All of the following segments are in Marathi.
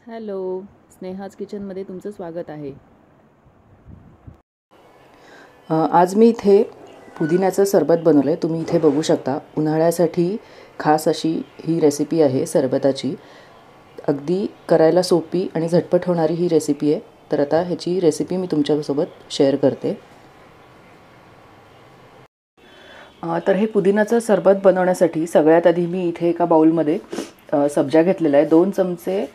हॅलो, स्नेहाज किचनमध्ये तुमचं स्वागत आहे। आज मी इथे पुदिन्याचं सरबत बनवलं आहे। तुम्ही इथे बघू शकता। उन्हाळ्यासाठी खास अशी ही रेसिपी आहे सरबताची। अगदी करायला सोपी आणि झटपट होणारी ही रेसिपी आहे। तर आता ह्याची रेसिपी मी तुमच्यासोबत शेअर करते। तर हे पुदिन्याचं सरबत बनवण्यासाठी सगळ्यात आधी मी इथे एका बाउलमध्ये सब्जा घेतलेला आहे। 2 चमचे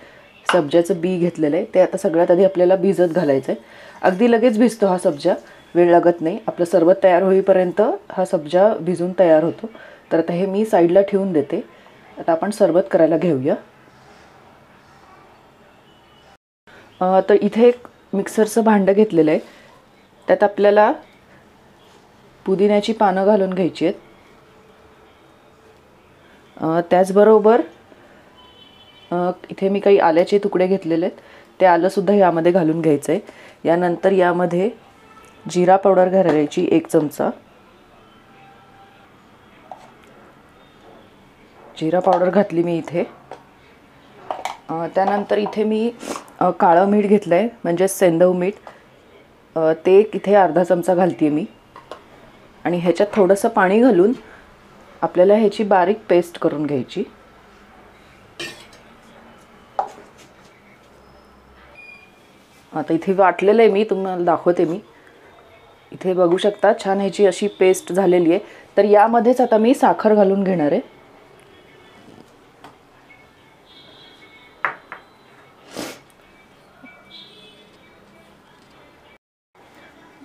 सब्जाचं बी घेतलेलं आहे। ते आता सगळ्यात आधी आपल्याला भिजत घालायचं आहे। अगदी लगेच भिजतो हा सब्जा, वेळ लागत नाही। आपलं सरबत तयार होईपर्यंत हा सब्जा भिजून तयार होतो। तर आता हे मी साईडला ठेवून देते। आता आपण सरबत करायला घेऊया। तर इथे एक मिक्सरचं भांडं घेतलेलं आहे। त्यात आपल्याला पुदिन्याची पानं घालून घ्यायची आहेत। त्याचबरोबर इथे मी काही आल्याचे तुकडे घेतलेले आहेत। ते आलं सुद्धा यामध्ये घालून घ्यायचं आहे। यानंतर यामध्ये जिरा पावडर घालायची 1 चमचा। जिरा पावडर घातली मी इथे। त्यानंतर इथे मी काळं मीठ घेतलं आहे, म्हणजे सेंधव मीठ। ते इथे अर्धा चमचा घालते मी। आणि ह्याच्यात थोडंसं पाणी घालून आपल्याला ह्याची बारीक पेस्ट करून घ्यायची। आता इथे वाटलेलं आहे मी, तुम्हाला दाखवते मी। इथे बघू शकता छान ह्याची अशी पेस्ट झालेली आहे। तर यामध्येच आता मी साखर घालून घेणार आहे।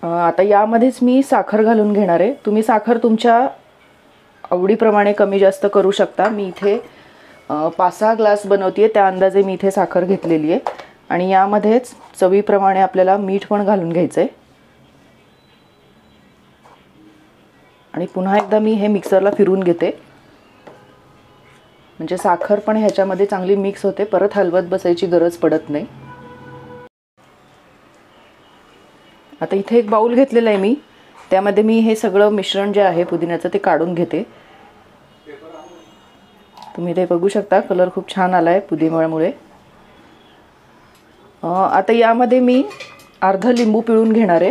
आता यामध्येच मी साखर घालून घेणार आहे। तुम्ही साखर तुमच्या आवडीप्रमाणे कमी जास्त करू शकता। मी इथे 5-6 ग्लास बनवते, त्या अंदाजे मी इथे साखर घेतलेली आहे। आणि यामध्येच चवीप्रमाणे आपल्याला मीठ पण घालून घ्यायचं आहे। आणि पुन्हा एकदा मी हे मिक्सरला फिरवून घेते, म्हणजे साखर पण ह्याच्यामध्ये चांगली मिक्स होते। परत हलवत बसायची गरज पडत नाही। आता इथे एक बाउल घेतलेला आहे मी, त्यामध्ये मी हे सगळं मिश्रण जे आहे पुदिन्याचं ते काढून घेते। तुम्ही इथे बघू शकता कलर खूप छान आला आहे पुदिन्यामुळे। आता यामध्ये मी अर्धा लिंबू पिळून घेणार आहे।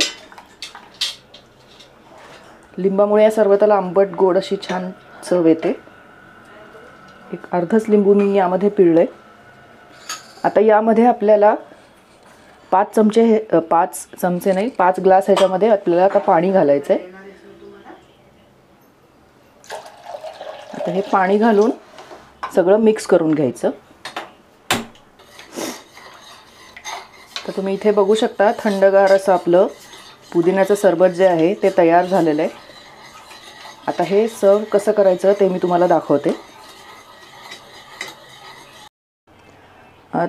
लिंबामुळे या सरबताला आंबट गोड अशी छान चव येते। एक अर्धाच लिंबू मी यामध्ये पिळले। आता यामध्ये आपल्याला 5 चमचे नाही 5 ग्लास ह्याच्यामध्ये आपल्याला आता पाणी घालायचं आहे। आता हे पाणी घालून सगळं मिक्स करून घ्यायचं। तर तुम्ही इथे बघू शकता थंडगार असं आपलं पुदिन्याचं सरबत जे आहे ते तयार झालेलं आहे। आता हे सर्व कसं करायचं ते मी तुम्हाला दाखवते।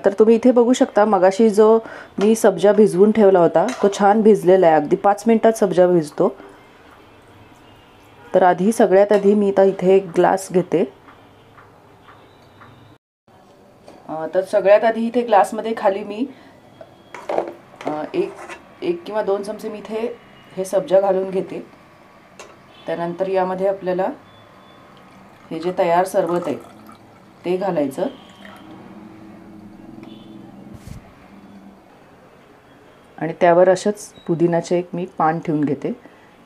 तर तुम्ही इथे बघू शकता मगाशी जो मी सब्जा भिजवून ठेवला होता तो छान भिजलेला आहे। अगदी 5 मिनिटात सब्जा भिजतो। तर सगळ्यात आधी मी आता इथे एक ग्लास घेते। तर सगळ्यात आधी इथे ग्लासमध्ये खाली मी एक किंवा 2 चमचे मी इथे हे सब्जा घालून घेते। त्यानंतर यामध्ये आपल्याला हे जे तयार सरबत आहे ते घालायचं। आणि त्यावर अशाच पुदिन्याचे एक मी पान ठेवून घेते।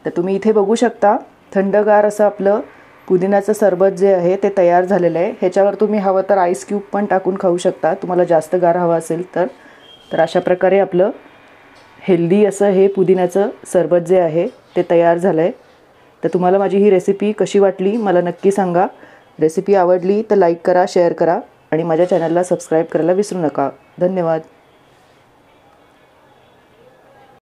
तर तुम्ही इथे बघू शकता थंडगार असं आपलं पुदिन्याचं सरबत जे आहे ते तयार झालेलं आहे। ह्याच्यावर तुम्ही हवं तर आईस क्यूब पण टाकून खाऊ शकता, तुम्हाला जास्त गार हवं असेल तर। तर अशा प्रकारे आपलं हेल्दी असं हे पुदिन्याचं सरबत जे आहे ते तयार झालं आहे। तर तुम्हाला माझी ही रेसिपी कशी वाटली मला नक्की सांगा। रेसिपी आवडली तर लाईक करा, शेअर करा आणि माझ्या चॅनलला सबस्क्राईब करायला विसरू नका। धन्यवाद।